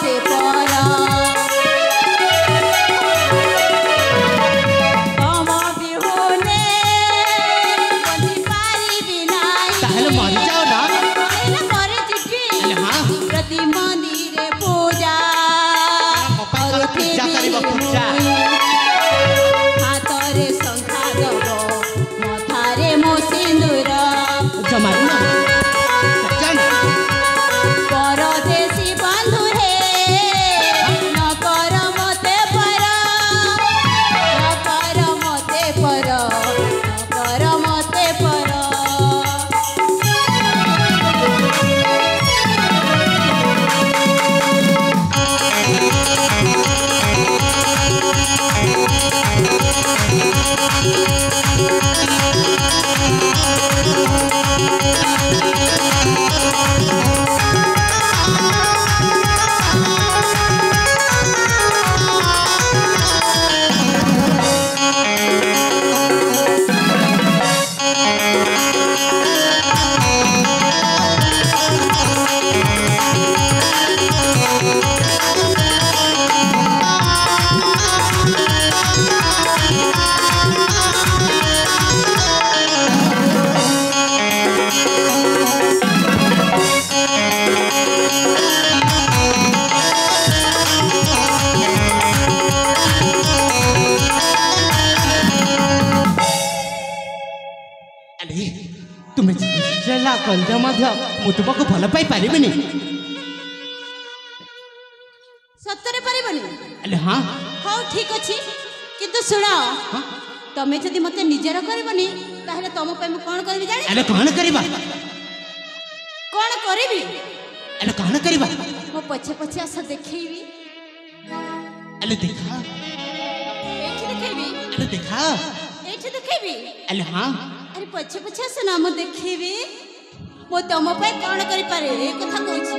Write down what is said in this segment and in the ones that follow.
से परा हाथरे शंखा दब मथारे मो सिंदूर परदेशी बंधु हे न कर मते पर न कर मते पर न कर मते पर तुम्हें चला कल मु तुमको भल पाई पारिबनी सतरे पारिबनी अले हाँ हाँ ठीक अच्छी किंतु सुन तमें जदि मत निजर करबनी ताहले तुम पे कौन करबी जाने अले कौन करबा कौन करबी अले कौन करबा मो पछे पछे आस देखैबी अले देखा एठी देखैबी अले देखा एठी देखैबी अले हाँ अरे पछे पछे आस ना मो देखैबी मो तुम पे कौन करि पारे ए कथा कहूची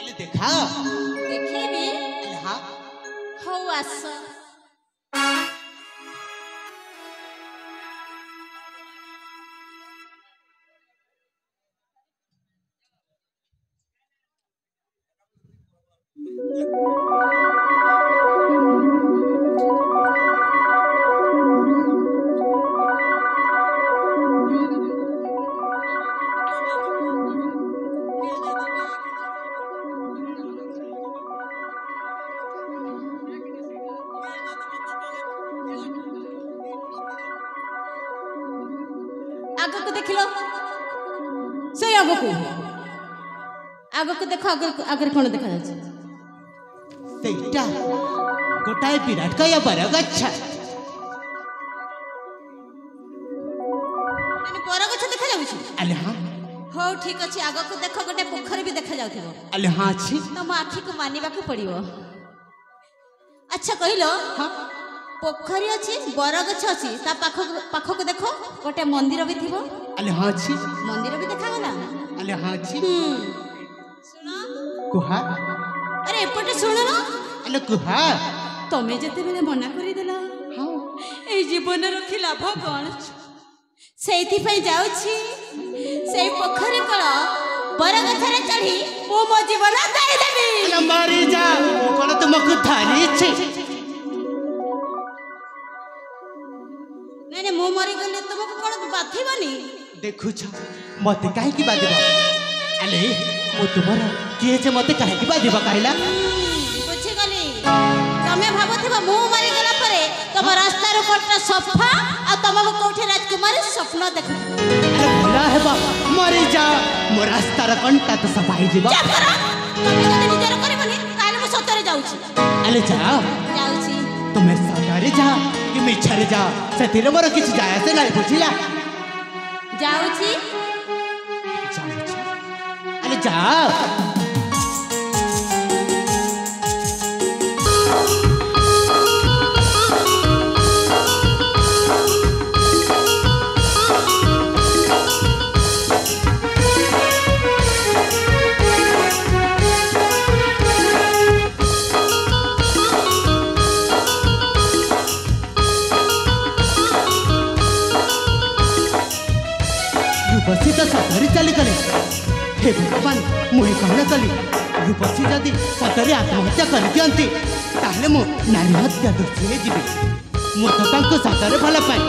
अले देखा देखैबी अले हाँ हौ आस आग को देख लो से आग को देखो आगे कौन देखा जाच्छे सेटा गोटाए विराट का या बरगछ माने बरगछ देखा जाउछि अले हाँ हो ठीक अछि आग को देखो गोटे पोखरी भी देखा जाउथिबो अले हाँ अछि तम आखि को मानिबा को पड़िबो अच्छा कहिलो हाँ पोखरी अछि बरगछ अछि ता पाख को देखो गोटे मंदिर भी थिबो अले हाँ अछि मंदिर भी देखा गला अले हाँ अछि सुनो कुहा अरे एपटे सुनो ना अले कुहा तमे जते बेले मना करि देला हाँ ए जीवन रखी लाभ कौन सेठी पे जाउछि से पोखरी कळ बरगछरे चढ़ी मो मो जीवन दाई देबी अले मारी जा कोन तुमको धारी छे नहीं नहीं मो मरी गले तुमको कोन बाथिबनी देखु छ मते काहे की बादिबा अले मो तुमरा के जे मते काहे की बादिबा कहला बुझी गली तमे भाबथिबा मो मरी गला परे तम रास्ता रो कोटा सफा आ तमको कोठी राजकुमारी स्वप्न देख अरे भला हेबा मरी जा मो रास्ता रो कंटा तो सफाई जीवा तमे जदि निजर करबनी ताले मो सतरे जाउछि अले जा जाउछि तुम्हें सगारे जा कि मिछरे जा सेतिरे मोर किछ जाय से नहीं बुझिला जाउछि अरे जा बसी तो सफारी चली गले हे भगवान मुझे कहना कली ରୂପସୀ ଯଦି ସତରେ ଆତ୍ମହତ୍ୟା କରିଦିଅନ୍ତି ତାହେଲେ ମୁଁ ନାରୀ ହତ୍ୟା ଦୋଷୀ ହେଇଯିବି। ମୁଁ ତ ତାଙ୍କୁ ସତରେ ଭଲ ପାଏ,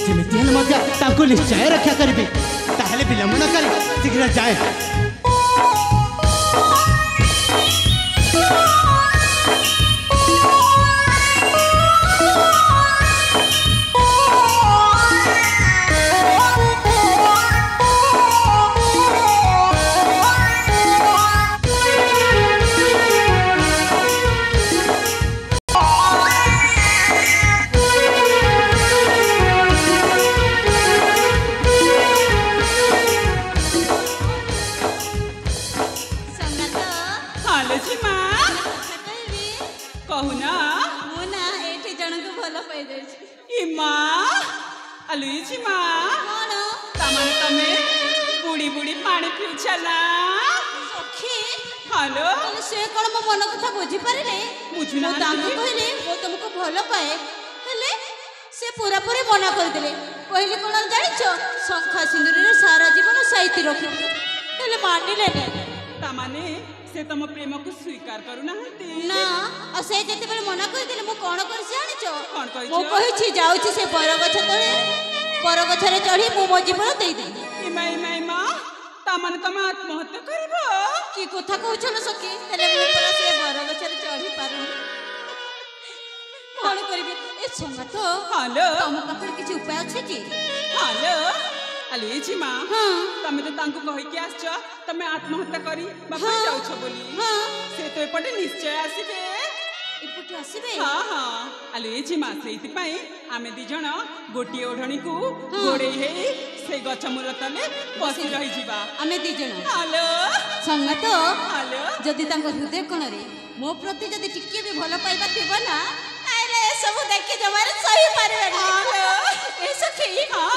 ଯେମିତି ହେଲେ ମଧ୍ୟ ତାଙ୍କୁ ନିଶ୍ଚୟ ରକ୍ଷା କରିବି। ତାହେଲେ ବିଳମ୍ବ ନ କରି ଶୀଘ୍ର ଯାଏ। से कौन मो मन कथा बुझी पारे कहले वो तुमको भल पाए हेले से पूरा पूरी मना करदे कहले कौन जानिछ शंखा सिंदूर सारा जीवन साइती रखी हेले मानिले ता माने से तुम प्रेम को स्वीकार करू ना आ से जते बेले मना करदे मु कोन कर जानिछ मु कहि छी जाउछी से बरगछ तळे बरगछ रे चढ़ी मु मो जीवन देई दे इमाई माई मां तामन तम आत्महत्या करबो की कथा कहछन सखी हेले मु पर से बरगछ रे चढ़ी पारु कोन करबी ए संगा तो हालो तम पाखर किछि उपाय अछि की हालो अले छी मां हां तमे तो तांको कहि के आछो तमे आत्महत्या करी बापा जाउछो बोली हां से तो एपटे निश्चय आसीबे इपटे आसीबे हां हां अले छी मां सेति पई आमे दि जण गोटी ओढणी को गोडे हे से गछ मूल तले बसी रही जीवा आमे दि जण हालो संगत हालो जदि तांको हृदय कोण रे मो प्रति जदि टिके भी भल पाइबा थिबो ना आइले सब देखि जमारे सही पारबे हालो ए सखी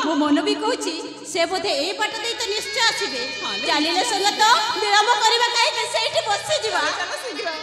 मो मन भी कहूची से बोधे ए बाट दे तो निश्चय आसीबे चालिले संगत विलंब करबा काई के सेठी बसी जीवा चलो शीघ्र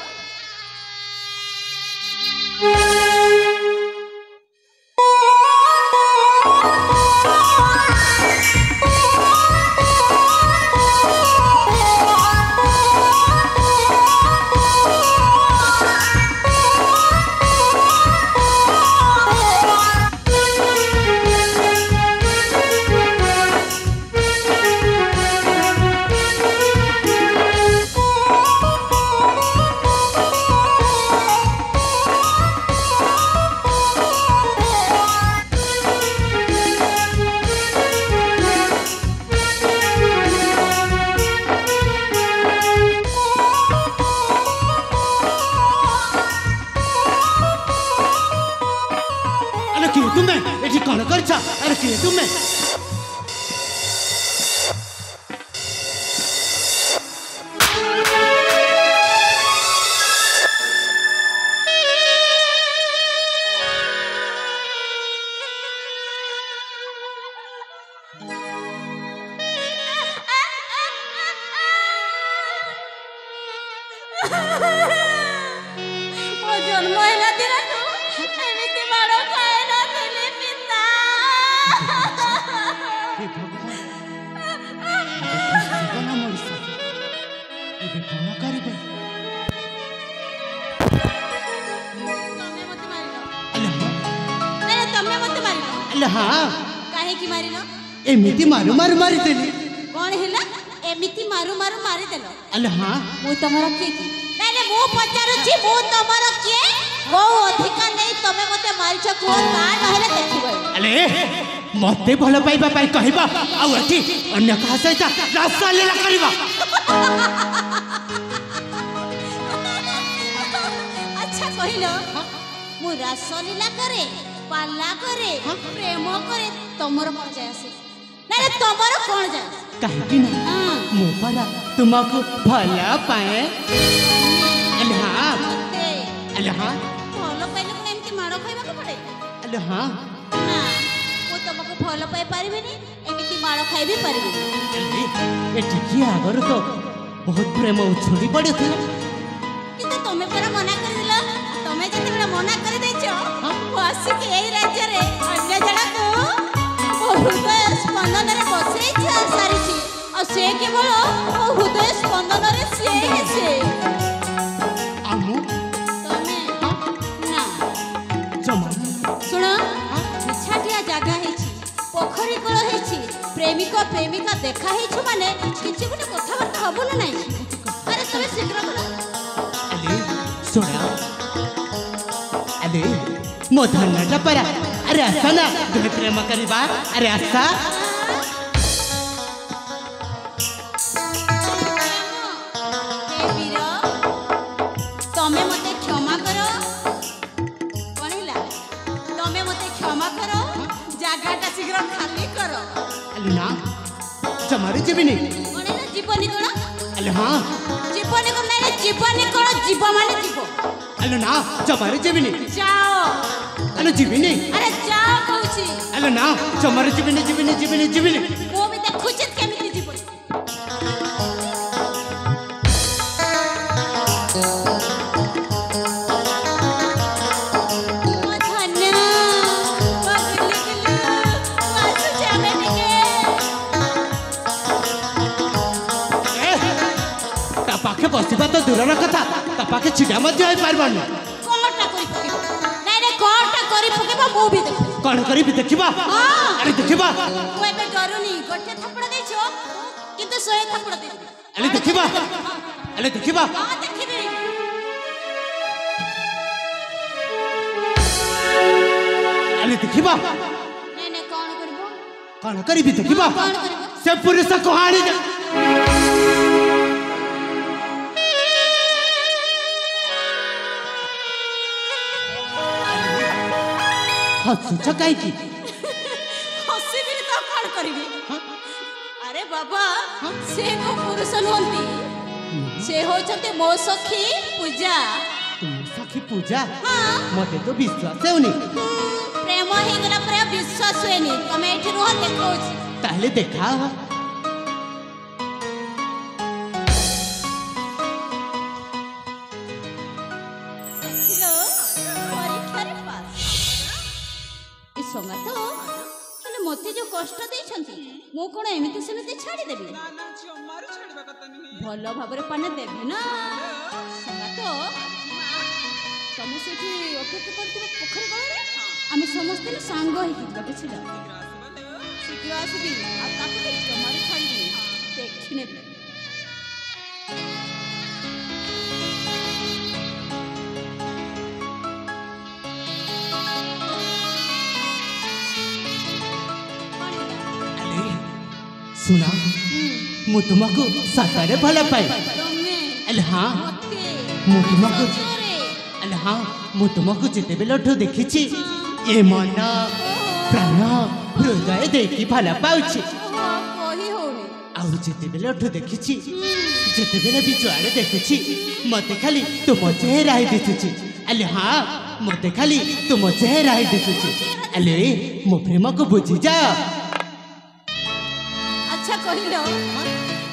अरे किए तुम्हें जन्म है दिन एमती बड़ खाए ना पिता एमिति मारू मारू मारी देली कौन हैला एमिति मारू मारू मारी देलो अले हां मु तमरा के की नाले मु पचारुची मु तमरा के वो अधिकार नहीं तमे मते मारिछ को ता नहले देखिबो अले मते भलो पाइबा पाई कहबा आ अथि अन्य कहा सहित रास्ता लेला करबा अच्छा कहिलो मु रासलीला करे पाला करे प्रेम करे तमरो कोन जाय आसे नाले तमरो कोन जाय काहे कि ना मो परा तुमको भला पाए अले हां अले हां भलो पाइले कोन एमती मारो खाइबा को पड़े अले हां ना वो तुमको भलो पाई पारिबेनी एमिति मारो खाइ भी पारिबेनी ए ठीक आगर तो बहुत प्रेम उछड़ी पड़े थे किंतु तमे परा मना कर दिला तमे जते बड़ा मना कर देछो वो आसी के एई राज्य रे अन्य जणा को बहुत स्पंदन रे बसई सारी छी ଆଉ ସେ କେବଳ ମୋ ହୃଦୟ ସ୍ପନ୍ଦନରେ ସିଏ ହିଁ ସେ। ଆମୁ ତମେ ନା ଜମା ଶୁଣ, ନିଛାଟିଆ ଜାଗା ହେଇଛି, ପୋଖରୀ କୂଳ ହେଇଛି, ପ୍ରେମିକ ପ୍ରେମିକା ଦେଖା ହେଇଛୁ ମାନେ କିଛି ଗୋଟେ କଥାବାର୍ତ୍ତା ହବ ନା ନାଇଁ? ଆରେ ତମେ ଶୀଘ୍ର କର। ଆଲେ ଶୁଣା ଆଲେ ମୋ ଧନଟା ପରା। ଆରେ ଆସ ନା ଦୁହେଁ ପ୍ରେମ କରିବା। ଆରେ ଆସ। ହେ ବୀର, ତମେ ମତେ କ୍ଷମା କର। କଣ ହେଲା? ତମେ ମତେ କ୍ଷମା କର, ଜାଗାଟା ଶୀଘ୍ର ଖାଲି କର। ଆଲେ ନା ଜମାରୁ ଯିବିନି। କଣ ହେଲା? ଯିବନି କଣ? ଆଲେ ହଁ। ଯିବନି କଣ? ନାଇଁ ଯିବନି କଣ? ଯିବ ମାନେ ଯିବ। ଆଲେ ନା ଜମାରୁ ଯିବିନି। ଯାଅ। ଆଲେ ଯିବିନି। ଆରେ ଯାଅ କହୁଛି। ଆଲେ ନା ଜମାରୁ ଯିବିନି ଯିବିନି ଯିବିନି ଯିବିନି। ମୁଁ ବି ଦେଖୁଛି କେମିତି ଯିବ। ପାଖେ ବସିବା ତ ଦୂରର କଥା, ତା ପାଖେ ଛିଡ଼ା ମଧ୍ୟ ହେଇପାରିବନି। କଣଟା କରି ପକେଇବ? ନାଇଁ ନାଇଁ କଣଟା କରି ପକେଇବ ମୁଁ ବି ଦେଖିବି। କଣ କରିବି ଦେଖିବା? ଆରେ ଦେଖିବା। ମୁଁ ଏବେ ଡରୁନି। ଗୋଟେ ଥାପଡ଼ ଦେଇଛ କିନ୍ତୁ 100 ଥାପଡ଼ ଦେଇଛି। ଆରେ ଦେଖିବା। ଆରେ ଦେଖିବା। ହଁ ଦେଖିବି। ଆରେ ଦେଖିବା। ନାଇଁ ନାଇଁ କଣ କରିବ? କଣ କରିବି ଦେଖିବା। କଣ କରିବ? ସେ ପୁରୁଷ କହାଣୀ ହସୁଛ କାହିଁକି? ହସିବିନି ତ କଣ କରିବି? ଆରେ ବାବା, ସେ କୋ ପୁରୁଷ ନୁହନ୍ତି, ସେ ହଉଛନ୍ତି ମୋ ସଖୀ ପୂଜା। ତୁମ ସଖୀ ପୂଜା? ହଁ। ମତେ ତ ବିଶ୍ୱାସ ହେଉନି। ପ୍ରେମ ହେଇଗଲା ପରେ ବିଶ୍ୱାସ ହୁଏନି। ତମେ ଏଠି ରୁହ, ଦେଖଉଛି। ତାହେଲେ ଦେଖାଅ। ପରୀକ୍ଷାରେ ପାସ୍। ଏ ସଙ୍ଗାତ ହେଲେ ମତେ ଯୋଉ କଷ୍ଟ ଦେଇଛନ୍ତି, ମୁଁ କଣ ଏମିତି ସେମିତି ଛାଡ଼ିଦେବି? ନା ନା ଜମାରୁ ଛାଡ଼ିବା କଥା ନୁହେଁ। ଭଲ ଭାବରେ ପାନେ ଦେବି ନା। ସଙ୍ଗାତ, ତମେ ସେଇଠି ଅପେକ୍ଷା କରିଥିବ ପୋଖରୀ କଳରେ। ଆମେ ସମସ୍ତେ ସାଙ୍ଗ ହେଇକି ଯିବା, ବୁଝିଲ? ଶୀଘ୍ର ଆସିବି। ଆଉ ତାକୁ ବି ଜମାରୁ ଛାଡ଼ିବିନି, ଦେଖିନେବି। ଶୁଣ, ମୁଁ ତୁମକୁ ସତରେ ଭଲ ପାଏ। ଆଲେ ହଁ, ମୁଁ ତୁମକୁ ଆଲେ ହଁ, ମୁଁ ତୁମକୁ ଯେତେବେଳଠୁ ଦେଖିଛି ଏ ମନ ପ୍ରାଣ ହୃଦୟ ଦେଇକି ଭଲ ପାଉଛି। ଆଉ ଯେତେବେଳଠୁ ଦେଖିଛି, ଯେତେବେଳେ ବି ଯୁଆଡ଼େ ଦେଖୁଛି, ମତେ ଖାଲି ତୁମ ଚେହେରା ହିଁ ଦିଶୁଛି। ଆଲେ ହଁ, ମତେ ଖାଲି ତୁମ ଚେହେରା ହିଁ ଦିଶୁଛି। ଆଲେ ମୋ ପ୍ରେମକୁ ବୁଝିଯାଅ। ଆଚ୍ଛା କହିଲ,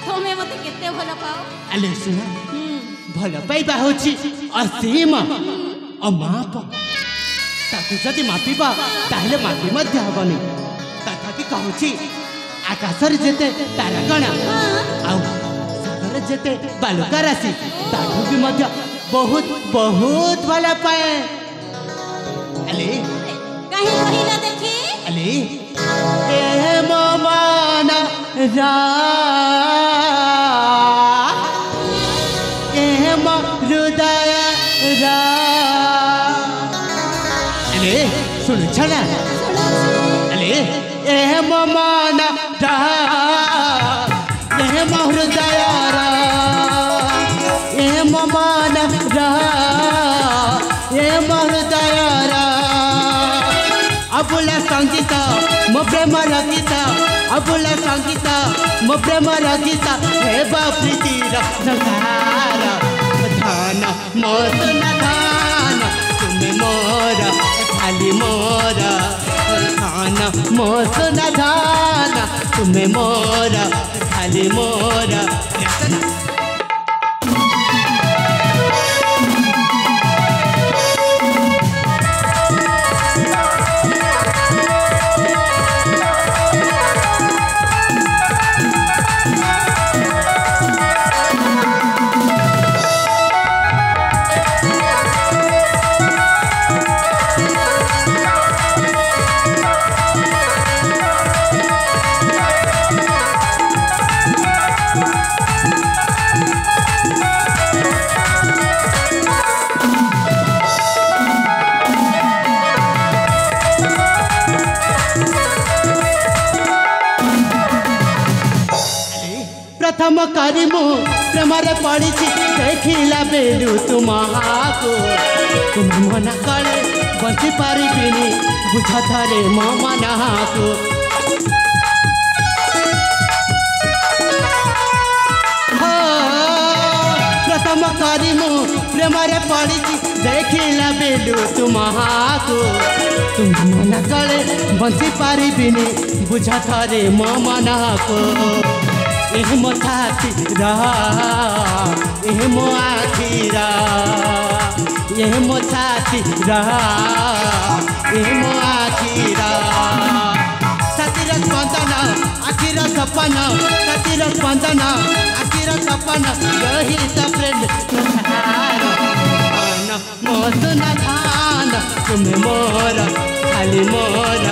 ତମେ ମତେ କେତେ ଭଲ ପାଅ? ଆଲେ ଶୁଣ, ଭଲ ପାଇବା ହେଉଛି ଅସୀମ ଅମାପ। ତାକୁ ଯଦି ମାପିବ ତାହେଲେ ମାପି ମଧ୍ୟ ହବନି। ତଥାପି କହୁଛି, ଆକାଶରେ ଯେତେ ତାରାଗଣ ଆଉ ସାଗରରେ ଯେତେ ବାଲୁକା ରାଶି, ତାଠୁ ବି ମଧ୍ୟ ବହୁତ ବହୁତ ଭଲ ପାଏ। ଆଲେ କାହିଁ କହିଲ ଦେଖି? ଆଲେ ଏ ମୋ ମନ ଏ ମୋ ହୃଦୟ ଆଲେ ଶୁଣୁଛ ନା? ଆଲେ ଏ ମୋ ମନ ଏ ମୋ ହୃଦୟ ଏ ମୋ ମନ ଏ ମୋ ହୃଦୟ अबुला संगीत मो प्रेमर गीत अबुला संगीत मो प्रेमर गीत हे प्रीतिर संसार धन मो सुना धन तुम्हें मोर खाली मोर धन मो सुना धन तुम्हें मोर खाली मोर। करी मु प्रेम रे पड़ी देखिला बेलू तुमको तुम मना कले बंची पारिबिनी बुझ थरे मो मना को प्रथम करी मु प्रेम रे पड़ी देखिला बेलू तुमको तुम मना कले बंची पारिबिनी बुझ थरे मो मना को एह मो छाती एह मो आखिरा एह मो छाती एह मो आखिरा छातीर स्पंदन आखिर सपन छातीर स्पंदन आखिर सपन रही फ्रेंड मो सुना धान तुम्हें मोर खाली मोर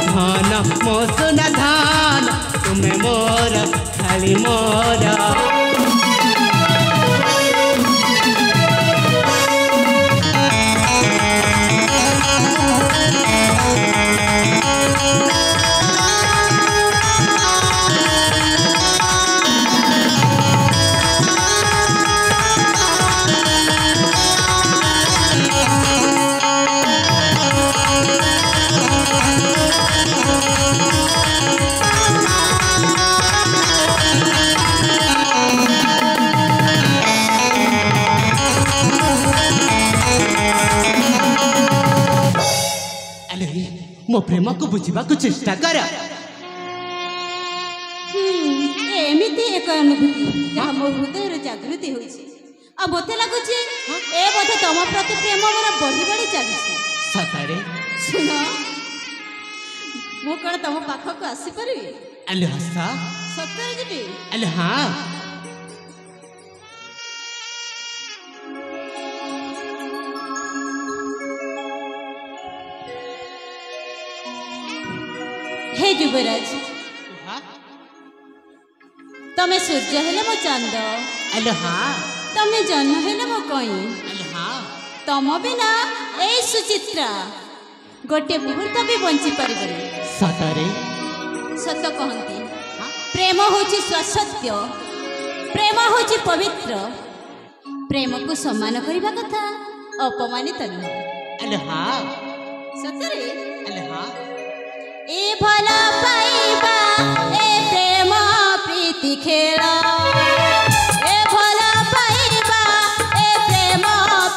धान मो सुना धान तुम्हें मोर खाली मोर मो प्रेम को बुझा चेष्टा कर एमती एक अनुभूति जहाँ मो हृदय जागृति होती मत लगुच ए बोधे तुम प्रति प्रेम मोर बढ़ी बढ़ी चली सतरे सुन मु कौन तुम पाखक आसीपारि अले हसा सतरे जी अले हाँ हे युवराज तमे सूर्य हेले मो चांद अले हाँ तमे जन्म हेले मो कई अले हाँ तम बिना ए सुचित्रा गोटे मुहूर्त भी बंची पारिबनी सतरे सत कहती प्रेम होची स्वसत्य प्रेम होची पवित्र प्रेम को सम्मान करबा कथा अपमानित नुह अले हाँ सतरे अले हाँ ए भला पाइबा ए प्रेम प्रीति खेल ए भला पाइबा ए प्रेम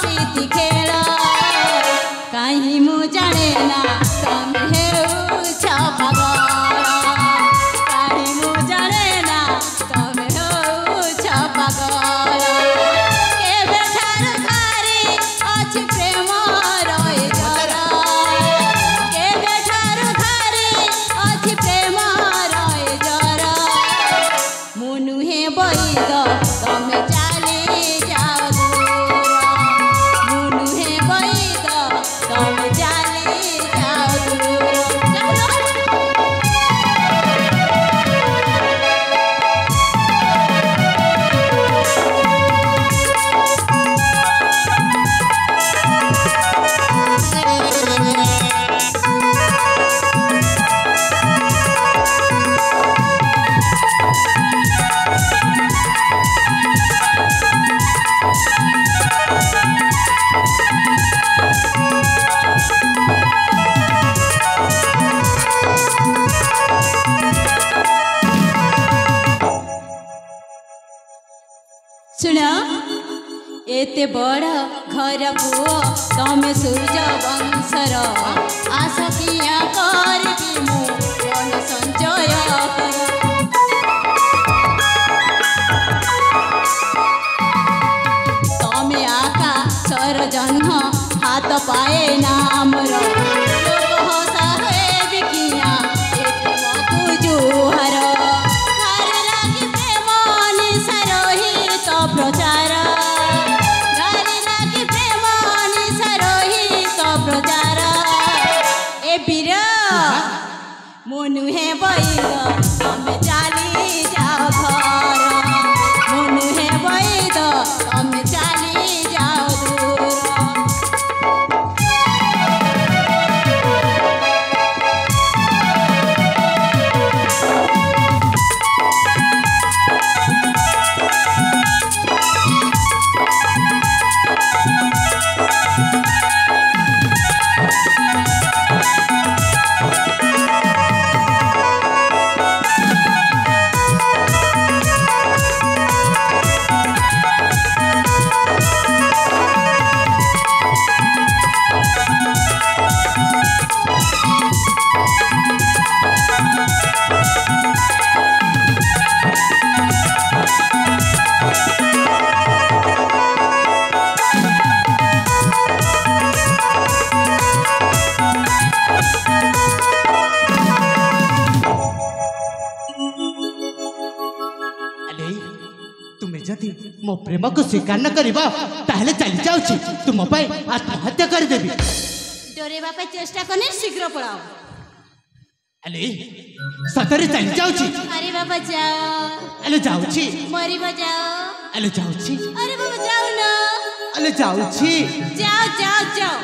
प्रीति खेल कहीं मु जाने ना तमे हेउछ पागल कहीं मु जाने ना तमे हेउछ पागल केबे ठार खारी अछि प्रेम रहे जरा केबे ठार खारी अछि प्रेम रहे जरा मुनु हे बैद तमे चाली जाओ दूर मुनु हे बैद तमे चाली जाओ दूर सुन एते बड़ घर पुओ तमे सूर्य वंशर आशा किया करबी मु मन संचय कर तमे आकाशर जन्म हाथ पाए नामर लोक हसा हे बिकिया एते मकु जुहर घर लागी प्रेम निसार हित प्रचार घर लागी प्रेम निसार हित प्रचार ए वीर मुनु हे बैद तमे चाली जाओ घर मुनु हे बैद तमे चाली जाओ दूर मो प्रेम को स्वीकार न करिबा ताहले चली जाउछि तुम पाए आत्महत्या कर देबी डरेबा पे चेष्टा करने शीघ्र पड़ाओ अले सतरे चली जाउछि अरे बाबा जाओ अले जाउछि मरिबा जाओ अले जाउछि अरे बाबा जाओ ना अले जाउछि जाओ जाओ जाओ